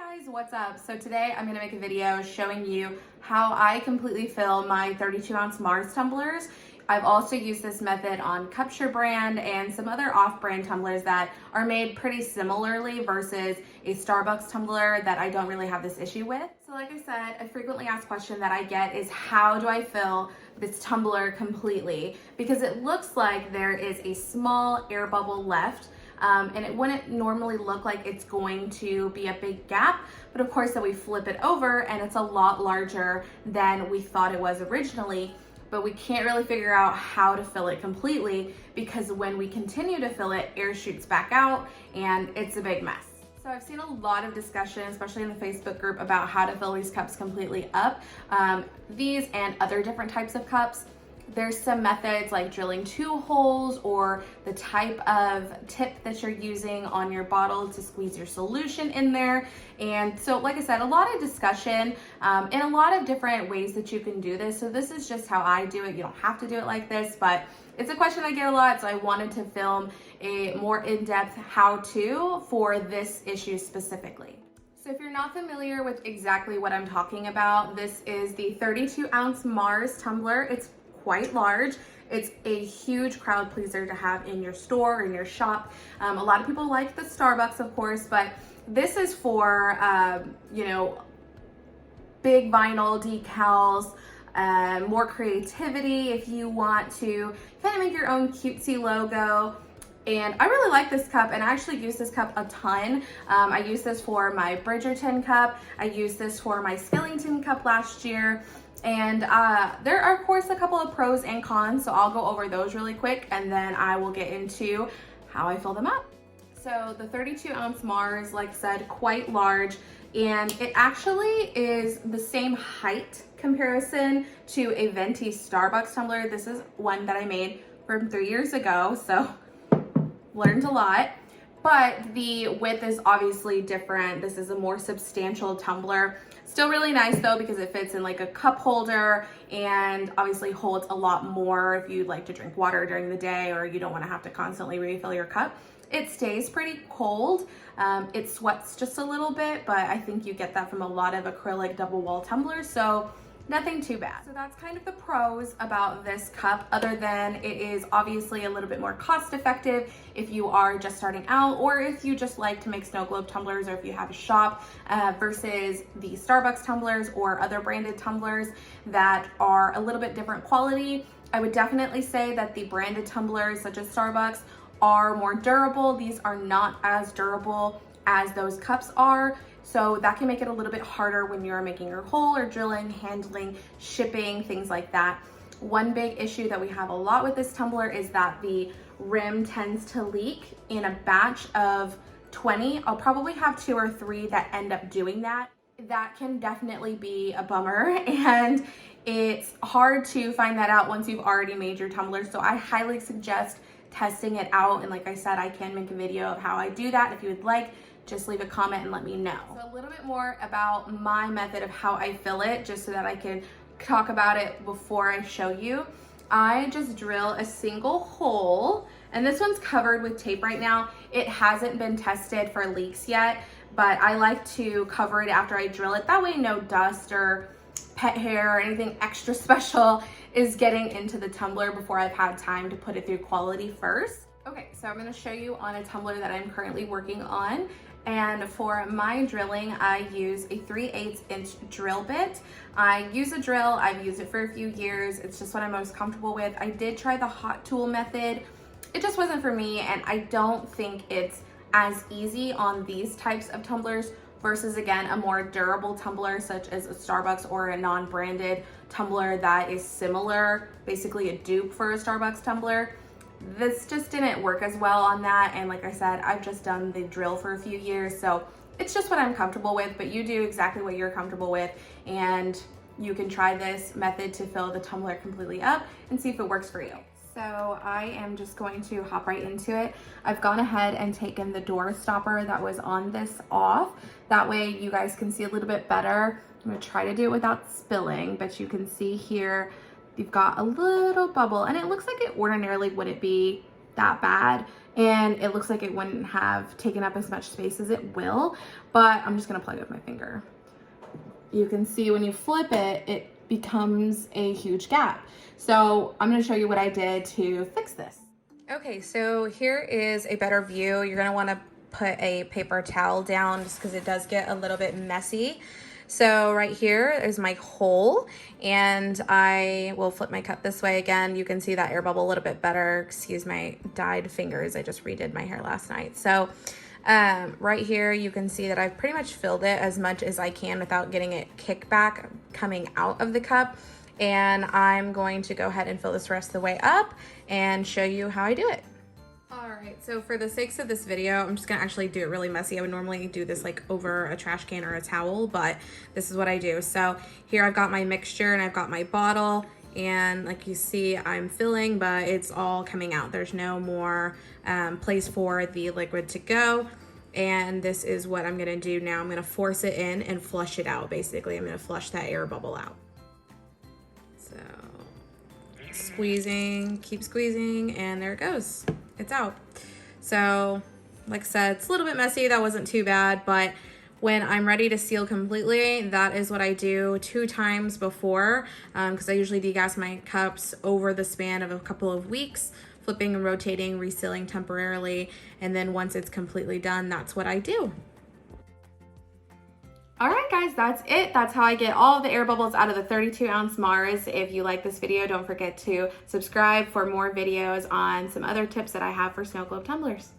Guys, what's up? So today I'm going to make a video showing you how I completely fill my 32-ounce Maars tumblers. I've also used this method on Cupshare brand and some other off-brand tumblers that are made pretty similarly versus a Starbucks tumbler that I don't really have this issue with. So like I said, a frequently asked question that I get is how do I fill this tumbler completely? Because it looks like there is a small air bubble left. And it wouldn't normally look like it's going to be a big gap, but of course then we flip it over and it's a lot larger than we thought it was originally, but we can't really figure out how to fill it completely because when we continue to fill it, air shoots back out and it's a big mess. So I've seen a lot of discussion, especially in the Facebook group, about how to fill these cups completely up. These and other different types of cups. There's some methods like drilling 2 holes or the type of tip that you're using on your bottle to squeeze your solution in there. And so, like I said, a lot of discussion and a lot of different ways that you can do this. So this is just how I do it. You don't have to do it like this, but it's a question I get a lot. So I wanted to film a more in-depth how-to for this issue specifically. So if you're not familiar with exactly what I'm talking about, this is the 32-ounce Maars tumbler. It's quite large. It's a huge crowd pleaser to have in your store, in your shop. A lot of people like the Starbucks, of course, but this is for, big vinyl decals, more creativity if you want to kind of make your own cutesy logo. And I really like this cup, and I actually use this cup a ton. I use this for my Bridgerton cup. I used this for my Skillington cup last year. And there are, of course, a couple of pros and cons, so I'll go over those really quick, and then I will get into how I fill them up. So the 32-ounce Maars, like I said, quite large, and it actually is the same height comparison to a venti Starbucks tumbler. This is one that I made from 3 years ago, so learned a lot. But the width is obviously different. This is a more substantial tumbler. Still really nice though, because it fits in like a cup holder and obviously holds a lot more if you like to drink water during the day or you don't want to have to constantly refill your cup. It stays pretty cold. It sweats just a little bit, but I think you get that from a lot of acrylic double wall tumblers, so nothing too bad. So that's kind of the pros about this cup, other than it is obviously a little bit more cost effective if you are just starting out, or if you just like to make snow globe tumblers, or if you have a shop, versus the Starbucks tumblers or other branded tumblers that are a little bit different quality. I would definitely say that the branded tumblers such as Starbucks are more durable. These are not as durable as those cups are. So that can make it a little bit harder when you're making your hole or drilling, handling, shipping, things like that. One big issue that we have a lot with this tumbler is that the rim tends to leak. In a batch of 20, I'll probably have 2 or 3 that end up doing that. That can definitely be a bummer, and it's hard to find that out once you've already made your tumbler. So I highly suggest testing it out. And like I said, I can make a video of how I do that if you would like. Just leave a comment and let me know. So a little bit more about my method of how I fill it, just so that I can talk about it before I show you. I just drill a single hole, and this one's covered with tape right now. It hasn't been tested for leaks yet, but I like to cover it after I drill it. That way no dust or pet hair or anything extra special is getting into the tumbler before I've had time to put it through quality first. Okay, so I'm gonna show you on a tumbler that I'm currently working on. And for my drilling, I use a 3/8 inch drill bit. I use a drill, I've used it for a few years. It's just what I'm most comfortable with. I did try the hot tool method. It just wasn't for me, and I don't think it's as easy on these types of tumblers versus, again, a more durable tumbler such as a Starbucks or a non-branded tumbler that is similar, basically a dupe for a Starbucks tumbler. This just didn't work as well on that, and like I said, I've just done the drill for a few years, so it's just what I'm comfortable with. But you do exactly what you're comfortable with, and you can try this method to fill the tumbler completely up and see if it works for you. So I am just going to hop right into it. I've gone ahead and taken the door stopper that was on this off. That way you guys can see a little bit better. I'm gonna try to do it without spilling, but you can see here you've got a little bubble, and it looks like it ordinarily wouldn't be that bad. and it looks like it wouldn't have taken up as much space as it will, but I'm just gonna plug it with my finger. You can see when you flip it, it becomes a huge gap. So I'm gonna show you what I did to fix this. Okay, so here is a better view. You're gonna wanna put a paper towel down just because it does get a little bit messy. So right here is my hole, and I will flip my cup this way again. You can see that air bubble a little bit better. Excuse my dyed fingers. I just redid my hair last night. So right here, you can see that I've pretty much filled it as much as I can without getting it kickback coming out of the cup. And I'm going to go ahead and fill this rest of the way up and show you how I do it. All right, so for the sakes of this video, I'm just gonna actually do it really messy. I would normally do this like over a trash can or a towel, but this is what I do. So here I've got my mixture and I've got my bottle, and like you see, I'm filling, but it's all coming out. There's no more place for the liquid to go. And this is what I'm gonna do now. I'm gonna force it in and flush it out. Basically, I'm gonna flush that air bubble out. So squeezing, keep squeezing, and there it goes. It's out. So like I said, it's a little bit messy. That wasn't too bad, but when I'm ready to seal completely, that is what I do 2 times before, because I usually degas my cups over the span of a couple of weeks, flipping and rotating, resealing temporarily, and then once it's completely done, that's what I do. All right, guys, that's it. That's how I get all of the air bubbles out of the 32-ounce Maars. If you like this video, don't forget to subscribe for more videos on some other tips that I have for snow globe tumblers.